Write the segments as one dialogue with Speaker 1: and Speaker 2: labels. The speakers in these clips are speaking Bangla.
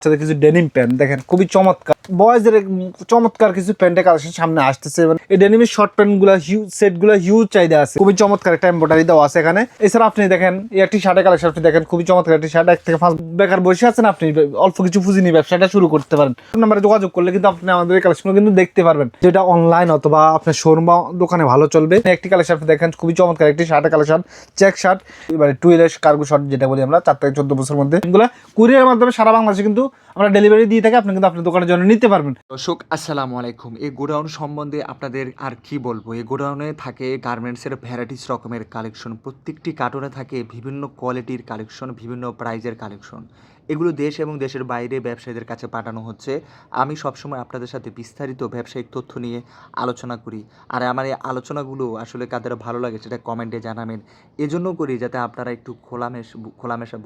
Speaker 1: সাথে কিছু ডেনিম প্যান্ট দেখেন খুবই চমৎকার বয়েজের চমৎকার কিছু প্যান্টের কালেকশন সামনে আসতেছে এবং এই ডেনিমের শর্ট প্যান্ট গুলা হিউজ সেট গুলা হিউজ চাহিদা আছে খুবই চমৎকার একটা এমব্রয়ডারি দেওয়া আছে এখানে। এছাড়া আপনি দেখেন এই একটি শার্টের কালেকশন আপনি দেখেন খুবই চমৎকার একটি শার্ট। 1 থেকে 5 বেকার বসে আছেন আপনি অল্প কিছু পুঁজি নিয়ে ব্যবসাটা শুরু করতে পারেন। নাম্বারে যোগাযোগ করলে কিন্তু আপনি আমাদের এই কালেকশনগুলো কিন্তু দেখতে পারবেন, যেটা অনলাইন অথবা আপনার শোরুম বা দোকানে ভালো চলবে। একটি কালেকশন আপনি দেখেন খুবই চমৎকার একটি শার্টের কালেকশন, চেক শার্ট, এবারে টুইলের কার্গো শর্ট যেটা বলি আমরা 4 থেকে 14 বছরের মধ্যে, এগুলো কুরিয়ারের মাধ্যমে সারা বাংলাদেশে কিন্তু আমরা ডেলিভারি দিয়ে থাকি, আপনি কিন্তু আপনার দোকানের জন্য নিতে পারবেন।
Speaker 2: দর্শক আসসালামু আলাইকুম। এই গোডাউন সম্বন্ধে আপনাদের আর কি বলবো। এই গোডাউনে থাকে গার্মেন্টসের ভ্যারাইটিস রকমের কালেকশন, প্রত্যেকটি কার্টুনে থাকে বিভিন্ন কোয়ালিটির কালেকশন, বিভিন্ন প্রাইজের কালেকশন। এগুলো দেশ এবং দেশের বাইরে ব্যবসায়ীদের কাছে পাঠানো হচ্ছে। আমি সবসময় আপনাদের সাথে বিস্তারিত ব্যবসায়িক তথ্য নিয়ে আলোচনা করি, আর আমার এই আলোচনাগুলো আসলে কাদের ভালো লাগে সেটা কমেন্টে জানাবেন। এজন্য করি যাতে আপনারা একটু খোলামেশা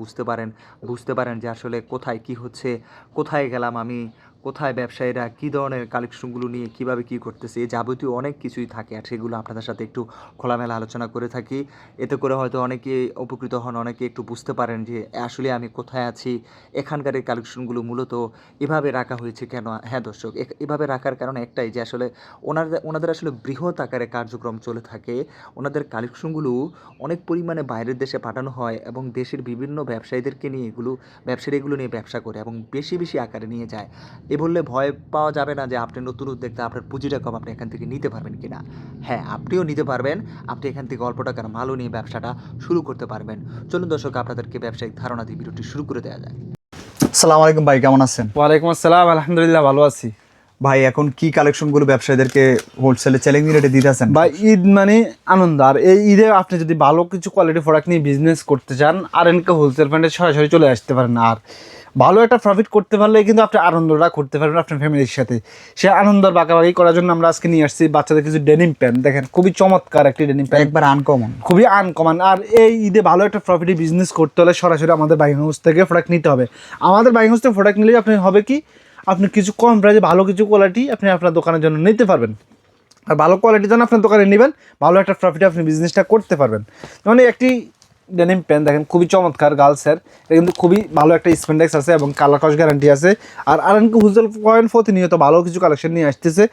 Speaker 2: বুঝতে পারেন যে আসলে কোথায় কি হচ্ছে, কোথায় গেলাম আমি, কোথায় ব্যবসায়ীরা কী ধরনের কালেকশনগুলো নিয়ে কীভাবে কী করতেছে, এই যাবতীয় অনেক কিছুই থাকে। আর সেগুলো আপনাদের সাথে একটু খোলামেলা আলোচনা করে থাকি। এতে করে হয়তো অনেকে উপকৃত হন, অনেকে একটু বুঝতে পারেন যে আসলে আমি কোথায় আছি, এখানকার এই কালেকশনগুলো মূলত এভাবে রাখা হয়েছে কেন। হ্যাঁ দর্শক, এভাবে রাখার কারণ একটাই যে আসলে ওনাদের আসলে বৃহৎ আকারে কার্যক্রম চলে থাকে। ওনাদের কালেকশনগুলো অনেক পরিমাণে বাইরের দেশে পাঠানো হয় এবং দেশের বিভিন্ন ব্যবসায়ীদেরকে নিয়ে ব্যবসায়ীগুলো নিয়ে ব্যবসা করে এবং বেশি আকারে নিয়ে যায়। এ বললে ভয় পাওয়া যাবে না যে আপনি নতুন উদ্যোক্তা, আপনার পুঁজিটা কম, আপনি এখান থেকে নিতে পারবেন কিনা। হ্যাঁ, আপনিও নিতে পারবেন। আপনি এখান থেকে অল্প টাকার মালও নিয়ে ব্যবসাটা শুরু করতে পারবেন। চলুন দর্শক, আপনাদেরকে ব্যবসায়িক ধারণা দিয়ে ভিডিওটি শুরু করে দেওয়া যায়।
Speaker 3: আসসালামু আলাইকুম ভাই, কেমন আছেন?
Speaker 1: ওয়ালাইকুম আসসালাম, আলহামদুলিল্লাহ ভালো আছি
Speaker 3: ভাই। এখন কি কালেকশনগুলো ব্যবসায়ীদেরকে হোলসেলে চ্যালেঞ্জ রেটে দিতেছেন?
Speaker 1: ভাই ঈদ মানে আনন্দ, আর এই ঈদে আপনি যদি ভালো কিছু কোয়ালিটি প্রোডাক্ট নিয়ে বিজনেস করতে চান আর এনকে হোলসেল ফান্ডে সরাসরি চলে আসতে পারেন। আর ভালো একটা প্রফিট করতে পারলে কিন্তু আপনি আনন্দটা করতে পারবেন আপনার ফ্যামিলির সাথে। সে আনন্দর বাঁকাবাকি করার জন্য আমরা আজকে নিয়ে আসছি বাচ্চাদের কিছু ডেনিম প্যান্ট। দেখেন খুবই চমৎকার একটি ডেনিম প্যান্ট,
Speaker 3: একবার আনকমন,
Speaker 1: খুবই আনকমন। আর এই ঈদে ভালো একটা প্রফিটে বিজনেস করতে হলে সরাসরি আমাদের বাইং হাউস থেকে প্রোডাক্ট নিতে হবে। আমাদের বাইং হাউস থেকে প্রোডাক্ট নিলে আপনি হবে কি, আপনি কিছু কম প্রাইসে ভালো কিছু কোয়ালিটি আপনি আপনার দোকানের জন্য নিতে পারবেন। আর ভালো কোয়ালিটির জন্য আপনার দোকানে নেবেন, ভালো একটা প্রফিটে আপনি বিজনেসটা করতে পারবেন। মানে একটি ডেনিম প্যান্ট দেখেন খুবই চমৎকার গার্লসের, এটা কিন্তু খুবই ভালো একটা স্পেন্ডেক্স আছে এবং কালার কস গ্যারান্টি আছে। আর আরএনকে হোলসেল পয়েন্ট প্রতিনিয়ত ভালো কিছু কালেকশন নিয়ে আসতেছে।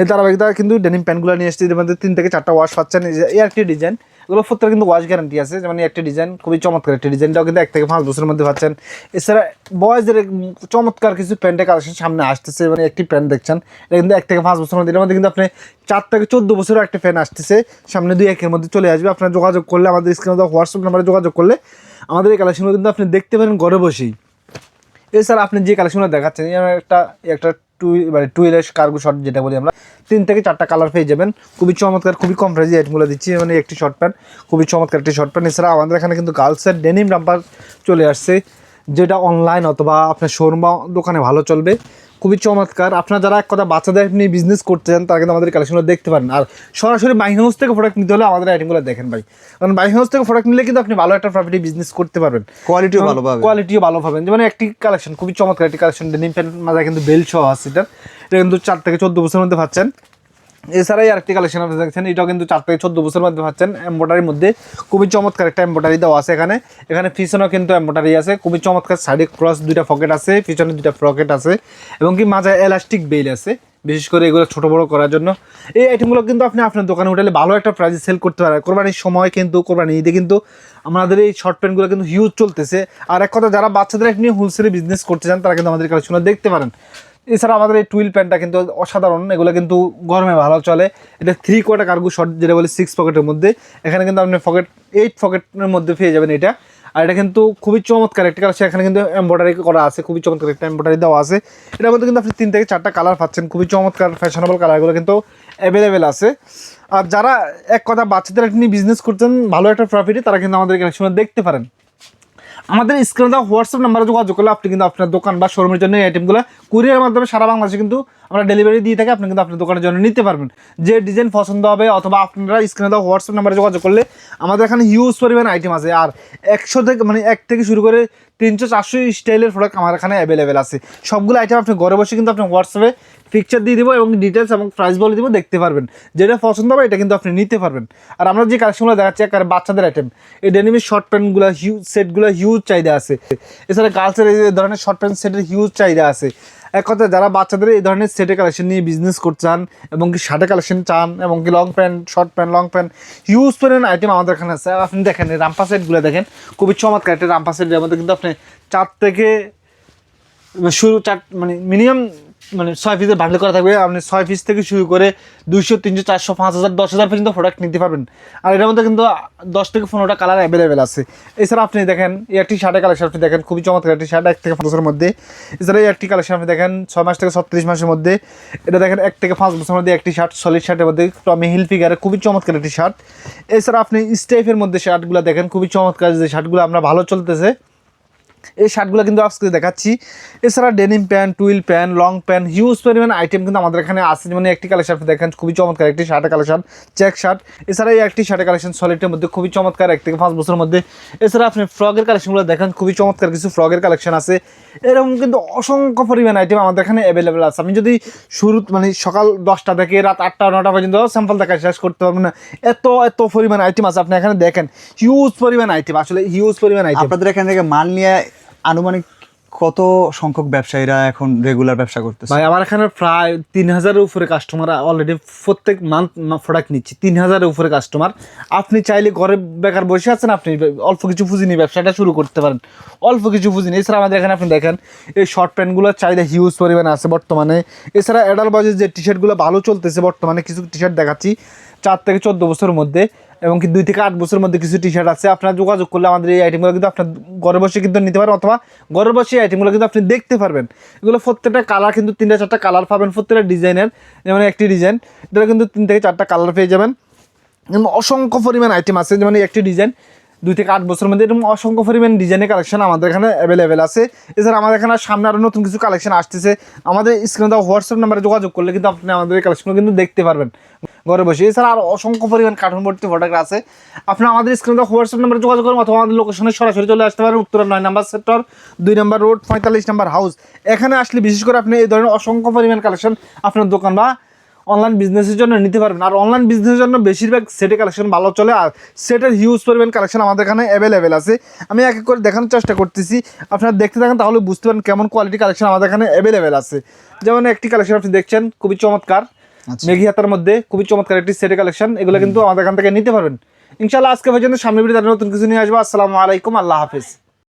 Speaker 1: এই ধারাবাহিকতা কিন্তু ডেনিম প্যান্টগুলো নিয়ে আসছে, এর মধ্যে 3 থেকে 4টা ওয়াশ পাচ্ছেন। এই একটি ডিজাইন, এগুলো প্রত্যেকটা কিন্তু ওয়াশ গ্যারান্টি আছে। যেমন একটি ডিজাইন খুবই চমৎকার, একটি ডিজাইনটাও কিন্তু 1 থেকে 5 বছরের মধ্যে পাচ্ছেন। এছাড়া বয়েজের চমৎকার কিছু প্যান্টের কালেকশন সামনে আসতেছে। মানে একটি প্যান্ট দেখছেন, এটা কিন্তু 1 থেকে 5 বছরের মধ্যে, এর মধ্যে কিন্তু আপনি 4 থেকে 14 বছরের একটা প্যান্ট আসতেছে, সামনে 2-1 এর মধ্যে চলে আসবে। আপনার যোগাযোগ করলে আমাদের স্ক্রিনে দেওয়া হোয়াটসঅ্যাপ নাম্বারে যোগাযোগ করলে আমাদের এই কালেকশনগুলো কিন্তু আপনি দেখতে পারেন ঘরে বসেই। এছাড়া আপনি যে কালেকশনগুলো দেখাচ্ছেন, একটা টুইলের কার্গো শর্ট যেটা বলি আমরা, 3 থেকে 4টা কালার পেয়ে যাবেন। খুবই চমৎকার, খুবই কম প্রাইজে আইটেমগুলো দিচ্ছি। মানে একটি শর্ট প্যান্ট, খুবই চমৎকার একটি শর্ট প্যান্ট। এছাড়া আমাদের এখানে কিন্তু গার্লসের ডেনিম রাম্পার চলে আসছে, যেটা অনলাইন অথবা আপনার শোরুম বা দোকানে ভালো চলবে, খুবই চমৎকার। আপনারা যারা এক কথা বাচ্চাদের নিয়ে বিজনেস করতে চান তারা কিন্তু আমাদের কালেকশনগুলো দেখতে পারেন। আর সরাসরি বাইং হাউস থেকে প্রোডাক্ট নিতে হলে আমাদের আইটেমগুলো দেখেন ভাই, কারণ বাইং হাউস থেকে প্রোডাক্ট নিলে কিন্তু আপনি ভালো একটা প্রফিটে বিজনেস করতে পারবেন,
Speaker 3: কোয়ালিটিও ভালো পাবেন।
Speaker 1: কোয়ালিটিও ভালো পাবেন। যেমন একটি কালেকশন খুবই চমৎকার একটি কালেকশন, ডেনিম প্যান্ট মাঝে কিন্তু বেল্ট সহ আছে। এটা কিন্তু 4 থেকে 14 বছরের মধ্যে পাচ্ছেন। এছাড়াই আরেকটি কালেকশন আপনি দেখছেন, এটাও কিন্তু 4 থেকে 14 বছরের মধ্যে পাচ্ছেন। এমব্রয়ডারির মধ্যে খুবই চমৎকার একটা এমব্রয়ডারি দেওয়া আছে এখানে পিছনেও কিন্তু এমব্রয়ডারি আছে, খুবই চমৎকার। সাইডে ক্রস 2টা পকেট আছে, পিছনে 2টা পকেট আছে এবং কি মাঝে এলাস্টিক বেল আছে, বিশেষ করে এগুলো ছোটো বড়ো করার জন্য। এই আইটেমগুলো কিন্তু আপনি আপনার দোকানে উঠালে ভালো একটা প্রাইসে সেল করতে পারেন। কোরবানির সময় কিন্তু, কোরবানি ঈদে কিন্তু আমাদের এই শর্ট প্যান্টগুলো কিন্তু হিউজ চলতেছে। আর এক কথা যারা বাচ্চাদের নিয়ে হোলসেলে বিজনেস করতে চান তারা কিন্তু আমাদের কালেকশনগুলো দেখতে পারেন। এছাড়া আমাদের এই টুইল প্যান্টটা কিন্তু অসাধারণ, এগুলো কিন্তু গরমে ভালো চলে। এটা 3/4 কার্গো শর্ট যেটা বলে 6 পকেটের মধ্যে, এখানে কিন্তু আপনি 8 পকেটের মধ্যে পেয়ে যাবেন এটা। আর এটা কিন্তু খুবই চমৎকার একটা কালার, এখানে কিন্তু এমব্রয়ডারি করা আছে, খুবই চমৎকার একটা এমব্রয়ডারি দেওয়া আছে। এটার মধ্যে কিন্তু আপনি 3 থেকে 4টা কালার পাচ্ছেন, খুবই চমৎকার ফ্যাশনেবল কালারগুলো কিন্তু অ্যাভেলেবেল আছে। আর যারা এক কথা বাচ্চাদের নিয়ে বিজনেস করতেন ভালো একটা প্রফিটে, তারা কিন্তু আমাদের কালেকশন দেখতে পারেন। আমাদের স্ক্রিনে দেওয়া হোয়াটসঅ্যাপ নাম্বারে যোগাযোগ করলে আপনি কিন্তু আপনার দোকান বা শোরুমের জন্য এই আইটেমগুলো কুরিয়ারের মাধ্যমে সারা বাংলাদেশে কিন্তু আমরা ডেলিভারি দিয়ে থাকি, আপনি কিন্তু আপনার দোকানের জন্য নিতে পারবেন। যে ডিজাইন পছন্দ হবে অথবা আপনারা স্ক্রিনে দেওয়া হোয়াটসঅ্যাপ নাম্বারে যোগাযোগ করলে আমাদের এখানে হিউজ পরিমাণ আইটেম আছে। আর 1 থেকে শুরু করে 300-400 স্টাইলের প্রোডাক্ট আমার এখানে অ্যাভেলেবেল আছে। সবগুলো আইটেম আপনি ঘরে বসে কিন্তু আপনি হোয়াটসঅ্যাপে পিকচার দিয়ে দিব এবং ডিটেলস এবং প্রাইস বলে দিব, দেখতে পারবেন। যেটা পছন্দ হবে এটা কিন্তু আপনি নিতে পারবেন। আর আমরা যে কালেকশনগুলো দেখাচ্ছি একেবারে বাচ্চাদের আইটেম, এই ডেনিমের শর্ট প্যান্টগুলো সেটগুলো হিউজ চাহিদা আছে। এছাড়া গার্লসের এই ধরনের শর্ট প্যান্ট সেটের হিউজ চাহিদা আছে। এক কথায় যারা বাচ্চাদের এই ধরনের সেটের কালেকশন নিয়ে বিজনেস করতে চান এবং কি শার্টের কালেকশন চান এবং কি long pant, short pant, long pant, huge পরিমাণ আইটেম আমাদের এখানে আছে। আপনি দেখেন এই রাম্পা সেটগুলো দেখেন, খুবই চমৎকার একটা রাম্পা সেটের মধ্যে কিন্তু আপনি 4 থেকে শুরু মানে মিনিমাম 6 পিসের বান্ডেল করা থাকবে। আপনি 6 পিস থেকে শুরু করে 200, 300, 400, 5000, 10,000 পর্যন্ত প্রোডাক্ট নিতে পারবেন। আর এটার মধ্যে কিন্তু 10 থেকে 15টা কালার অ্যাভেলেবেল আছে। এছাড়া আপনি দেখেন এই একটি শার্টের কালেকশন আপনি দেখেন, খুবই চমৎকার একটি শার্ট 1 থেকে 5 বছরের মধ্যে। এছাড়া এই একটি কালেকশন আপনি দেখেন 6 মাস থেকে 36 মাসের মধ্যে। এটা দেখেন 1 থেকে 5 বছরের মধ্যে একটি শার্ট, সলিড শার্টের মধ্যে টমি হিল ফিগারের খুবই চমৎকার একটি শার্ট। এছাড়া আপনি স্টেপের মধ্যে শার্টগুলো দেখেন, খুবই চমৎকার যে শার্টগুলো আমরা ভালো চলতেছে এই শার্টগুলো কিন্তু আজকে দেখাচ্ছি। এছাড়া denim pant, twill pant, long pant, huge পরিমাণ আইটেম কিন্তু আমাদের এখানে আছে। যেমন একটি কালেকশন আপনি দেখেন, খুবই চমৎকার একটি শার্টের কালেকশন, চেক শার্ট। এছাড়া এই একটি শার্টের কালেকশন সলিডের মধ্যে খুবই চমৎকার 1 থেকে 5 বছরের মধ্যে। এছাড়া আপনি ফ্রকের কালেকশনগুলো দেখেন, খুবই চমৎকার কিছু ফ্রকের কালেকশন আছে। এরকম কিন্তু অসংখ্য পরিমাণ আইটেম আমাদের এখানে অ্যাভেলেবেল আছে। আমি যদি শুরু সকাল 10টা থেকে রাত 8টা 9টা পর্যন্ত স্যাম্পল দেখা শেষ করতে পারবেন না, এত পরিমাণ আইটেম আছে। আপনি এখানে দেখেন হিউজ পরিমাণ আইটেম, আসলে হিউজ পরিমাণ আইটেম।
Speaker 3: আপনাদের এখান থেকে মাল নিয়ে আনুমানিক কত সংখ্যক ব্যবসায়ীরা এখন রেগুলার ব্যবসা করতেছে?
Speaker 1: ভাই আমার এখানে প্রায় 3000-এর উপরে কাস্টমার অলরেডি প্রত্যেক মান্থ প্রোডাক্ট নিচ্ছি। 3000-এর উপরে কাস্টমার। আপনি চাইলে ঘরে বেকার বসে আছেন, আপনি অল্প কিছু পুঁজি নিয়ে ব্যবসাটা শুরু করতে পারেন, অল্প কিছু পুঁজি নিয়ে। এছাড়া আমাদের এখানে আপনি দেখেন এই শর্ট প্যান্টগুলোর চাহিদা হিউজ পরিমাণে আছে বর্তমানে। এছাড়া অ্যাডাল্ট বয়সের যে টি শার্টগুলো ভালো চলতেছে বর্তমানে, কিছু টি শার্ট দেখাচ্ছি 4 থেকে 14 বছরের মধ্যে এবং কি 2 থেকে 8 বছরের মধ্যে কিছু টি শার্ট আছে। আপনারা যোগাযোগ করলে আমাদের এই আইটেমগুলো কিন্তু আপনার ঘরে বসে কিন্তু নিতে পারেন, অথবা ঘরে বসে এই আইটেমগুলো কিন্তু আপনি দেখতে পারবেন। এগুলো প্রত্যেকটা কালার কিন্তু 3-4টা কালার পাবেন প্রত্যেকটা ডিজাইনের। যেমন একটি ডিজাইন এটা কিন্তু 3 থেকে 4টা কালার পেয়ে যাবেন। যেমন অসংখ্য পরিমাণ আইটেম আছে। যেমন একটি ডিজাইন 2 থেকে 8 বছরের মধ্যে এরকম অসংখ্য পরিমাণ ডিজাইনের কালেকশন আমাদের এখানে অ্যাভেলেবেল আছে। এছাড়া আমাদের এখানে সামনে আরও নতুন কিছু কালেকশন আসতেছে। আমাদের স্ক্রিনে দেওয়া হোয়াটসঅ্যাপ নাম্বারে যোগাযোগ করলে কিন্তু আপনি আমাদের এই কালেকশনগুলো কিন্তু দেখতে পারবেন ঘরে বসে। এছাড়া আরও অসংখ্য পরিমাণ কার্টুন ভর্তি প্রোডাক্ট আছে। আপনি আমাদের স্ক্রিনে দেওয়া হোয়াটসঅ্যাপ নাম্বারে যোগাযোগ করুন অথবা আমাদের লোকেশনে সরাসরি চলে আসতে পারেন। উত্তরা 9 নম্বর সেক্টর, 2 নম্বর রোড, 45 নম্বর হাউস। এখানে আসলে বিশেষ করে আপনি এই ধরনের অসংখ্য পরিমাণ কালেকশন আপনার দোকান বা অনলাইন বিজনেসের জন্য নিতে পারবেন। আর অনলাইন বিজনেসের জন্য বেশিরভাগ সেটের কালেকশন ভালো চলে, আর সেটের হিউজ পরিমাণ কালেকশন আমাদের এখানে অ্যাভেলেবেল আছে। আমি এক এক করে দেখানোর চেষ্টা করতেছি, আপনারা দেখতে থাকেন তাহলে বুঝতে পারেন কেমন কোয়ালিটি কালেকশন আমাদের এখানে অ্যাভেলেবেল আছে। যেমন একটি কালেকশন আপনি দেখছেন খুবই চমৎকার, মেঘি হাতার মধ্যে খুবই চমৎকার একটি সেটের কালেকশন। এগুলো কিন্তু আমাদের এখান থেকে নিতে পারবেন ইনশাআল্লাহ। আজকে পর্যন্ত, সামনে ভিডিওতে নতুন কিছু নিয়ে আসবো। আসসালামু আলাইকুম, আল্লাহ হাফেজ।